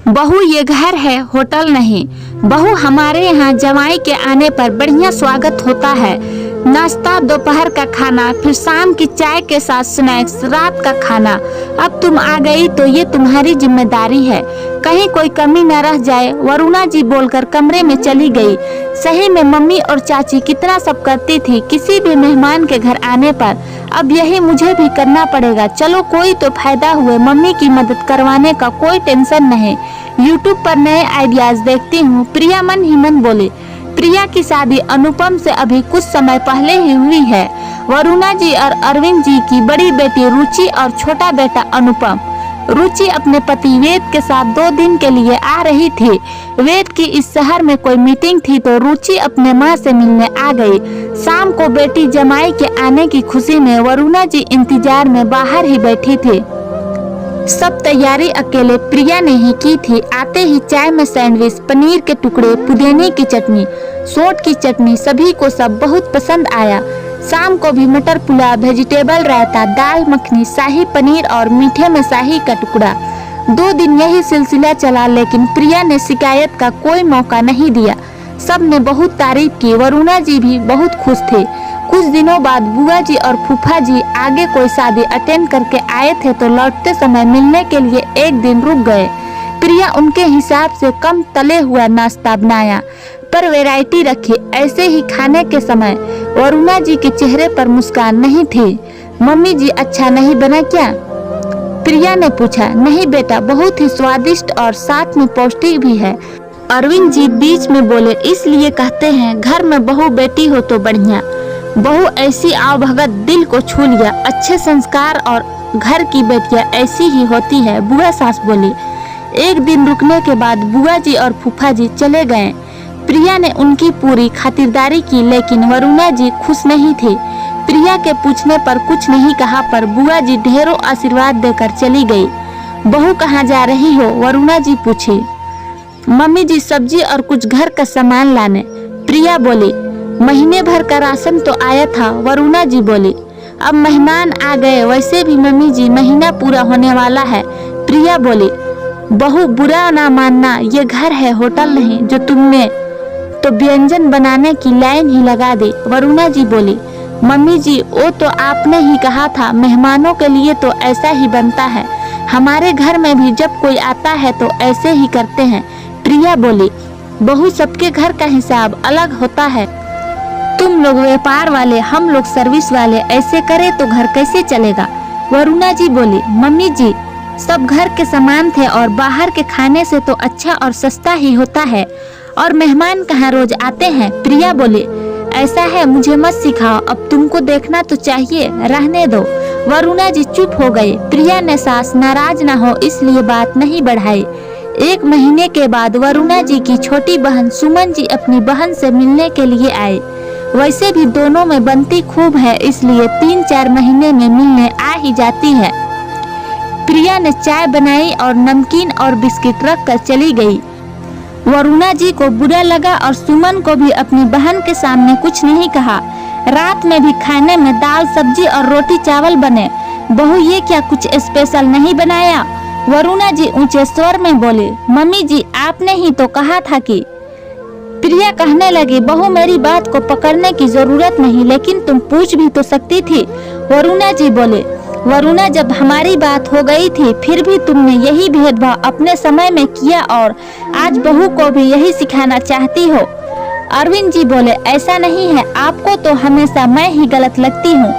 बहू ये घर है, होटल नहीं। बहू हमारे यहाँ जवाई के आने पर बढ़िया स्वागत होता है। नाश्ता, दोपहर का खाना, फिर शाम की चाय के साथ स्नैक्स, रात का खाना। अब तुम आ गई तो ये तुम्हारी जिम्मेदारी है, कहीं कोई कमी न रह जाए। वरुणा जी बोलकर कमरे में चली गई। सही में मम्मी और चाची कितना सब करती थी किसी भी मेहमान के घर आने पर। अब यही मुझे भी करना पड़ेगा। चलो कोई तो फायदा हुए, मम्मी की मदद करवाने का कोई टेंशन नहीं। यूट्यूब पर नए आइडियाज देखती हूँ, प्रिया मन ही मन बोली। प्रिया की शादी अनुपम से अभी कुछ समय पहले ही हुई है। वरुणा जी और अरविंद जी की बड़ी बेटी रुचि और छोटा बेटा अनुपम। रुचि अपने पति वेद के साथ 2 दिन के लिए आ रही थी। वेद की इस शहर में कोई मीटिंग थी तो रुचि अपने माँ से मिलने आ गई। शाम को बेटी जमाई के आने की खुशी में वरुणा जी इंतजार में बाहर ही बैठी थी। सब तैयारी अकेले प्रिया ने ही की थी। आते ही चाय में सैंडविच, पनीर के टुकड़े, पुदीने की चटनी, सोट की चटनी, सभी को सब बहुत पसंद आया। शाम को भी मटर पुलाव, वेजिटेबल रायता, दाल मखनी, शाही पनीर और मीठे में शाही का टुकड़ा। 2 दिन यही सिलसिला चला, लेकिन प्रिया ने शिकायत का कोई मौका नहीं दिया। सब ने बहुत तारीफ की। वरुणा जी भी बहुत खुश थे। कुछ दिनों बाद बुआ जी और फूफा जी आगे कोई शादी अटेंड करके आए थे तो लौटते समय मिलने के लिए 1 दिन रुक गए। प्रिया उनके हिसाब से कम तले हुआ नाश्ता बनाया पर वैरायटी रखी। ऐसे ही खाने के समय वरुणा जी के चेहरे पर मुस्कान नहीं थी। मम्मी जी अच्छा नहीं बना क्या? प्रिया ने पूछा। नहीं बेटा, बहुत ही स्वादिष्ट और साथ में पौष्टिक भी है। अरविंद जी बीच में बोले। इसलिए कहते हैं घर में बहू बेटी हो तो बढ़िया। बहू ऐसी आवभगत दिल को छू लिया। अच्छे संस्कार और घर की बेटियां ऐसी ही होती है, बुआ सास बोली। 1 दिन रुकने के बाद बुआ जी और फूफा जी चले गए। प्रिया ने उनकी पूरी खातिरदारी की, लेकिन वरुणा जी खुश नहीं थी। प्रिया के पूछने पर कुछ नहीं कहा पर बुआ जी ढेरों आशीर्वाद देकर चली गई। बहू कहाँ जा रही हो? वरुणा जी पूछी। मम्मी जी सब्जी और कुछ घर का सामान लाने। प्रिया बोली। महीने भर का राशन तो आया था, वरुणा जी बोली। अब मेहमान आ गए, वैसे भी मम्मी जी महीना पूरा होने वाला है, प्रिया बोली। बहू बुरा ना मानना, ये घर है, होटल नहीं। जो तुमने तो व्यंजन बनाने की लाइन ही लगा दी, वरुणा जी बोली। मम्मी जी वो तो आपने ही कहा था, मेहमानों के लिए तो ऐसा ही बनता है। हमारे घर में भी जब कोई आता है तो ऐसे ही करते हैं, प्रिया बोली। बहू सबके घर का हिसाब अलग होता है। तुम लोग व्यापार वाले, हम लोग सर्विस वाले, ऐसे करे तो घर कैसे चलेगा? वरुणा जी बोली। मम्मी जी सब घर के सामान थे और बाहर के खाने से तो अच्छा और सस्ता ही होता है, और मेहमान कहाँ रोज आते हैं, प्रिया बोली। ऐसा है, मुझे मत सिखाओ, अब तुमको देखना तो चाहिए, रहने दो। वरुणा जी चुप हो गए। प्रिया ने सास नाराज ना हो इसलिए बात नहीं बढ़ाई। 1 महीने के बाद वरुणा जी की छोटी बहन सुमन जी अपनी बहन से मिलने के लिए आए। वैसे भी दोनों में बनती खूब है, इसलिए 3-4 महीने में मिलने आ ही जाती है। प्रिया ने चाय बनाई और नमकीन और बिस्किट रख कर चली गई। वरुणा जी को बुरा लगा और सुमन को भी अपनी बहन के सामने कुछ नहीं कहा। रात में भी खाने में दाल सब्जी और रोटी चावल बने। बहू ये क्या कुछ स्पेशल नहीं बनाया? वरुणा जी ऊंचे स्वर में बोले। मम्मी जी आपने ही तो कहा था कि। प्रिया कहने लगी। बहू मेरी बात को पकड़ने की जरूरत नहीं, लेकिन तुम पूछ भी तो सकती थी, वरुणा जी बोले। वरुणा जब हमारी बात हो गई थी फिर भी तुमने यही भेदभाव अपने समय में किया और आज बहू को भी यही सिखाना चाहती हो। अरविंद जी बोले। ऐसा नहीं है, आपको तो हमेशा मैं ही गलत लगती हूँ।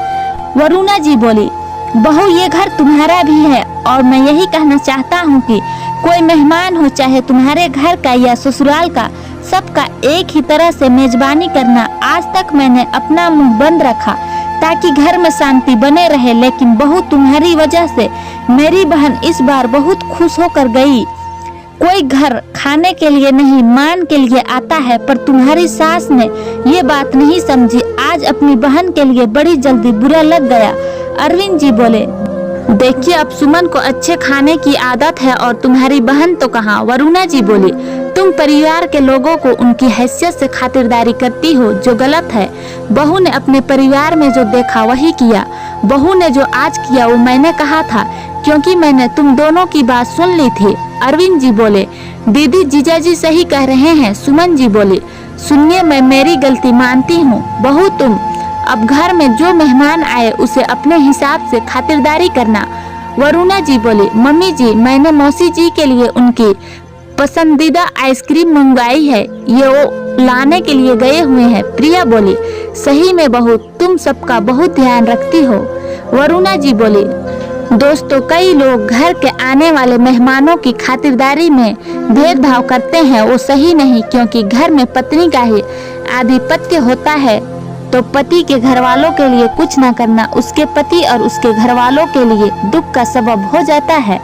वरुणा जी बोली। बहू ये घर तुम्हारा भी है और मैं यही कहना चाहता हूँ कि कोई मेहमान हो, चाहे तुम्हारे घर का या ससुराल का, सबका एक ही तरह से मेजबानी करना। आज तक मैंने अपना मुंह बंद रखा ताकि घर में शांति बने रहे, लेकिन बहू तुम्हारी वजह से मेरी बहन इस बार बहुत खुश होकर गई। कोई घर खाने के लिए नहीं, मान के लिए आता है, पर तुम्हारी सास ने ये बात नहीं समझी। आज अपनी बहन के लिए बड़ी जल्दी बुरा लग गया। अरविंद जी बोले। देखिए अब सुमन को अच्छे खाने की आदत है और तुम्हारी बहन तो कहाँ, वरुणा जी बोली। तुम परिवार के लोगों को उनकी हैसियत से खातिरदारी करती हो, जो गलत है। बहू ने अपने परिवार में जो देखा वही किया। बहू ने जो आज किया वो मैंने कहा था, क्योंकि मैंने तुम दोनों की बात सुन ली थी। अरविंद जी बोले, दीदी जीजा जी सही कह रहे हैं। सुमन जी बोली, सुनिए मैं मेरी गलती मानती हूँ। बहू तुम अब घर में जो मेहमान आए उसे अपने हिसाब से खातिरदारी करना। वरुणा जी बोली, मम्मी जी मैंने मौसी जी के लिए उनकी पसंदीदा आइसक्रीम मंगवाई है, ये वो लाने के लिए गए हुए हैं। प्रिया बोली, सही में बहू तुम सबका बहुत ध्यान रखती हो। वरुणा जी बोली, दोस्तों कई लोग घर के आने वाले मेहमानों की खातिरदारी में भेदभाव करते हैं, वो सही नहीं, क्योंकि घर में पत्नी का ही आधिपत्य होता है। तो पति के घर वालों के लिए कुछ न करना उसके पति और उसके घर वालों के लिए दुख का सबब हो जाता है।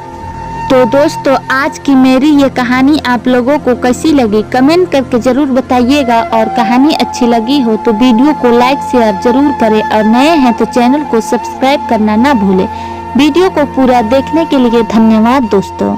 तो दोस्तों आज की मेरी ये कहानी आप लोगों को कैसी लगी कमेंट करके जरूर बताइएगा, और कहानी अच्छी लगी हो तो वीडियो को लाइक शेयर जरूर करें, और नए हैं तो चैनल को सब्सक्राइब करना ना भूलें। वीडियो को पूरा देखने के लिए धन्यवाद दोस्तों।